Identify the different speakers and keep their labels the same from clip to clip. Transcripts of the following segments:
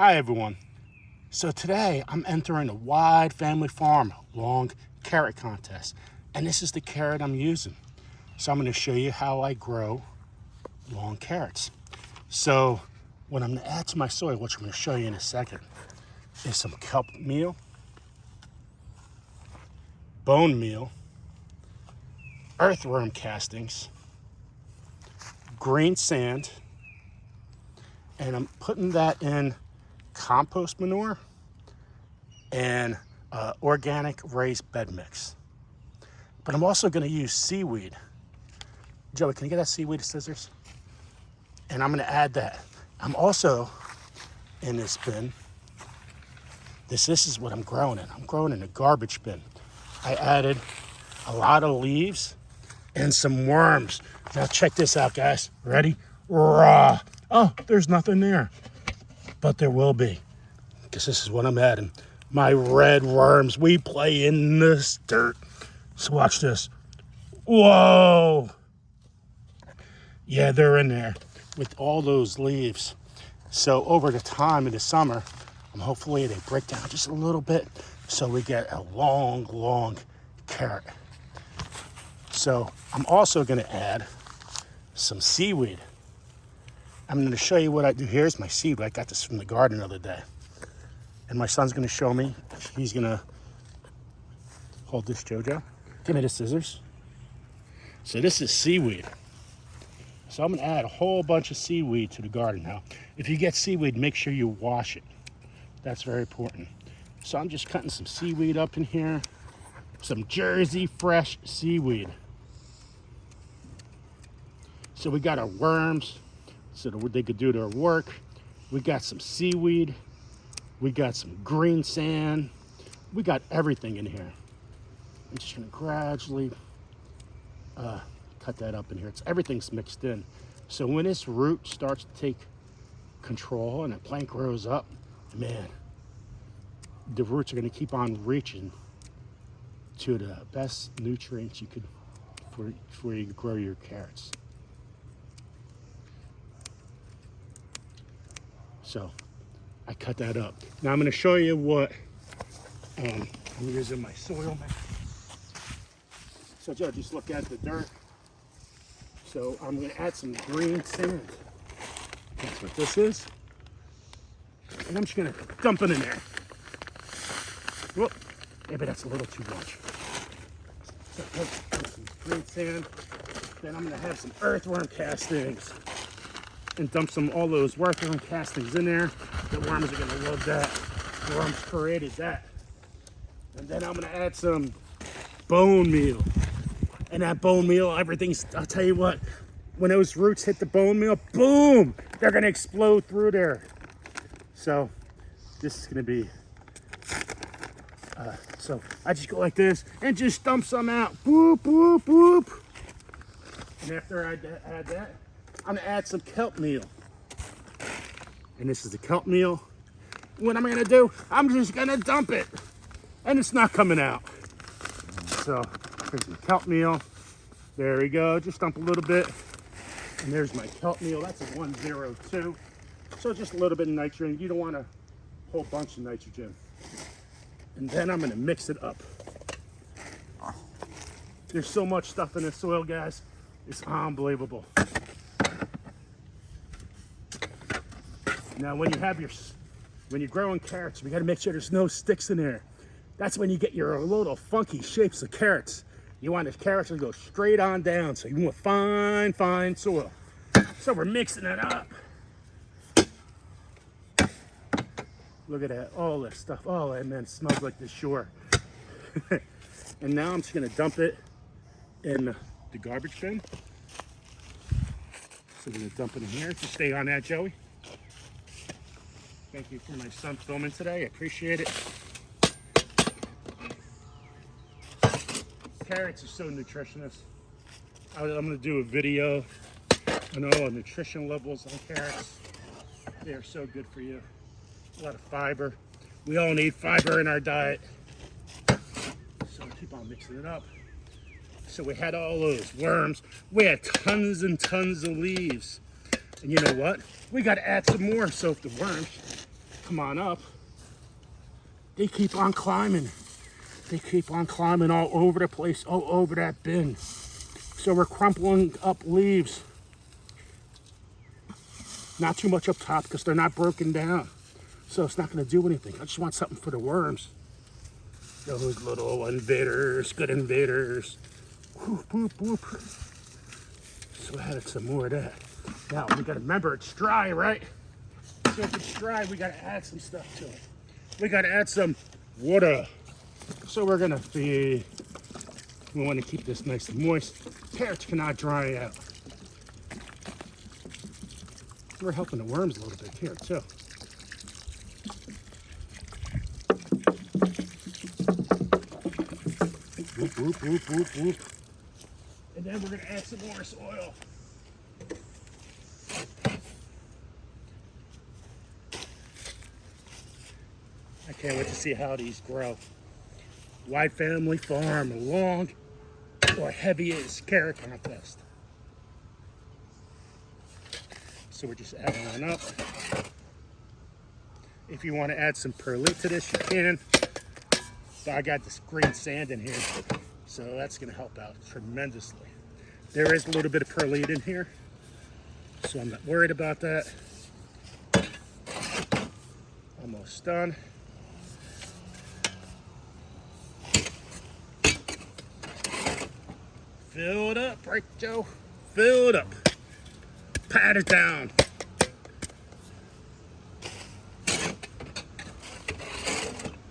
Speaker 1: Hi everyone. So today I'm entering a Whyde Family Farm long carrot contest, and this is the carrot I'm using. So I'm going to show you how I grow long carrots. So what I'm going to add to my soil, which I'm going to show you in a second, is some kelp meal, bone meal, earthworm castings, green sand, and I'm putting that in compost manure and organic raised bed mix. But I'm also going to use seaweed. Joey, can you get that seaweed scissors? And I'm going to add that. I'm also in this bin. This is what I'm growing in. I'm growing in a garbage bin. I added a lot of leaves and some worms. Now check this out, guys. Ready? Raw. Oh, there's nothing there. But there will be, because this is what I'm adding. My red worms. We play in this dirt. So watch this. Whoa. Yeah, they're in there with all those leaves. So over the time of the summer, hopefully they break down just a little bit so we get a long carrot. So I'm also going to add some seaweed. I'm going to show you what I do. Here's my seaweed. I got this from the garden the other day. And my son's going to show me. He's going to hold this, Jojo. Give me the scissors. So this is seaweed. So I'm going to add a whole bunch of seaweed to the garden now. If you get seaweed, make sure you wash it. That's very important. So I'm just cutting some seaweed up in here. Some Jersey fresh seaweed. So we got our worms so that they could do their work. We got some seaweed. We got some green sand. We got everything in here. I'm just gonna gradually cut that up in here. Everything's mixed in. So when this root starts to take control and the plant grows up, man, the roots are gonna keep on reaching to the best nutrients you could for you to grow your carrots. So I cut that up. Now I'm going to show you what I'm using my soil mix. So Joe, just look at the dirt. So I'm going to add some green sand. That's what this is. And I'm just going to dump it in there. Whoop, maybe that's a little too much. So put some green sand. Then I'm going to have some earthworm castings. And dump all those earthworm castings in there. The worms are going to love that. The worms created that. And then I'm going to add some bone meal. And that bone meal, I'll tell you what, when those roots hit the bone meal, boom, they're going to explode through there. So this is going to be, so I just go like this and just dump some out. Whoop, whoop, whoop. And after I add that, I'm gonna add some kelp meal. And this is the kelp meal. What am I gonna do? I'm just gonna dump it. And it's not coming out. So here's my kelp meal. There we go, just dump a little bit. And there's my kelp meal, that's a 102. So just a little bit of nitrogen. You don't want a whole bunch of nitrogen. And then I'm gonna mix it up. There's so much stuff in this soil, guys. It's unbelievable. Now, when you're growing carrots, we got to make sure there's no sticks in there. That's when you get your little funky shapes of carrots. You want the carrots to go straight on down, so you want fine soil. So we're mixing it up. Look at that, all this stuff. Oh, man, it smells like the shore. And now I'm just gonna dump it in the garbage bin. So we're gonna dump it in here. Just stay on that, Joey. Thank you for my son filming today. I appreciate it. Carrots are so nutritious. I'm going to do a video on all the nutrition levels on carrots. They are so good for you. A lot of fiber. We all need fiber in our diet. So I keep on mixing it up. So we had all those worms. We had tons and tons of leaves. And you know what? We got to add some more. So if the worms come on up, they keep on climbing. They keep on climbing all over the place, all over that bin. So we're crumpling up leaves. Not too much up top because they're not broken down. So it's not going to do anything. I just want something for the worms. Those little invaders, good invaders. Whoop, whoop, whoop. So I added some more of that. Now we got to remember it's dry, right? So if it's dry, we got to add some stuff to it. We got to add some water. So we're going to feed. We want to keep this nice and moist. Carrots cannot dry out. We're helping the worms a little bit here too. Whoop, whoop, whoop, whoop, whoop. And then we're going to add some more soil. I can't wait to see how these grow. Whyde Family Farm, a long or heaviest carrot contest. So we're just adding on up. If you want to add some perlite to this, you can. But I got this green sand in here, so that's going to help out tremendously. There is a little bit of perlite in here, so I'm not worried about that. Almost done. Fill it up, right, Joe? Fill it up. Pat it down.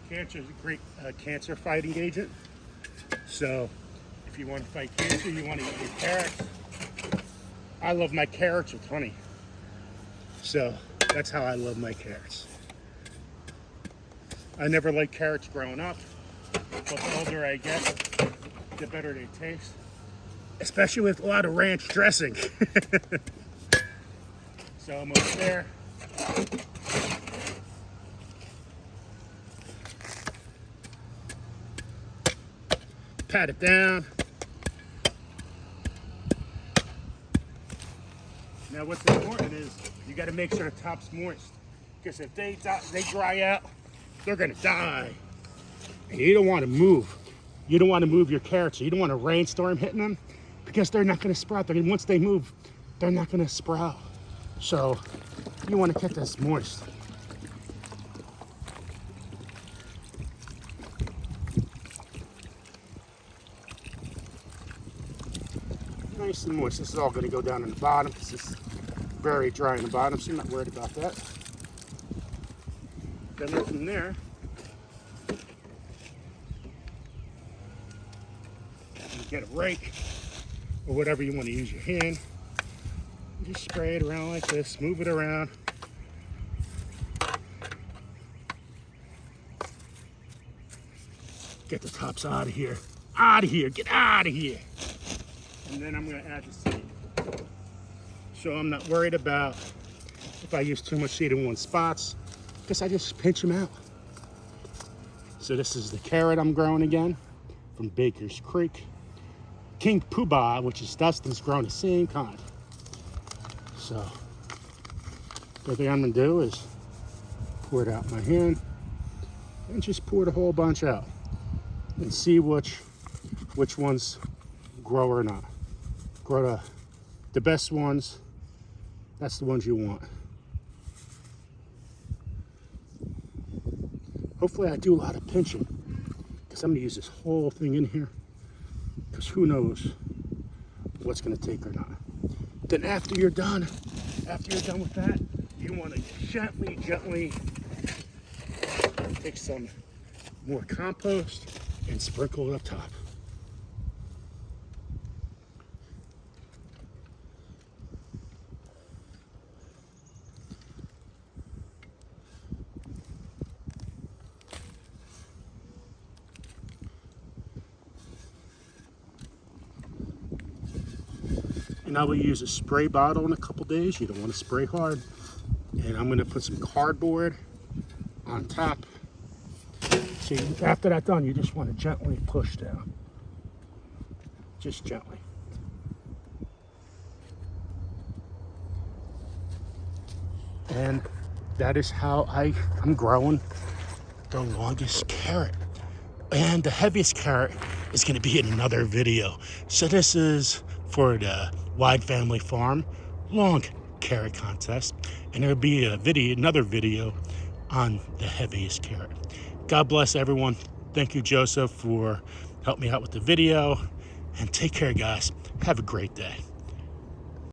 Speaker 1: Cancer is a great cancer fighting agent. So if you want to fight cancer, you want to eat your carrots. I love my carrots with honey. So that's how I love my carrots. I never liked carrots growing up, but the older I get, the better they taste. Especially with a lot of ranch dressing. So almost there. Pat it down. Now what's important is you got to make sure the top's moist. Because if they dry out, they're going to die. And you don't want to move. You don't want to move your carrots. You don't want a rainstorm hitting them because they're not going to sprout. Once they move, they're not going to sprout. So you want to get this moist. Nice and moist. This is all going to go down in the bottom because it's very dry in the bottom, so I'm not worried about that. Then from there, you get a rake or whatever you want to use your hand. You just spray it around like this, move it around. Get the tops out of here. Out of here, get out of here. And then I'm going to add the seed. So I'm not worried about if I use too much seed in one spots, because I just pinch them out. So this is the carrot I'm growing again from Baker's Creek. King Poobah, which is Dustin's, growing the same kind. So the thing I'm going to do is pour it out in my hand and just pour the whole bunch out and see which ones grow or not. Grow the best ones. That's the ones you want. Hopefully I do a lot of pinching because I'm going to use this whole thing in here because who knows what's going to take or not. Then after you're done with that, you want to gently take some more compost and sprinkle it up top. And I will use a spray bottle in a couple days. You don't want to spray hard. And I'm going to put some cardboard on top. So after that's done, you just want to gently push down. Just gently. And that is how I'm growing the longest carrot. And the heaviest carrot is going to be in another video. So this is for the Whyde family farm long carrot contest, and there'll be another video on the heaviest carrot. God bless everyone. Thank you, Joseph, for helping me out with the video, and take care, guys. Have a great day.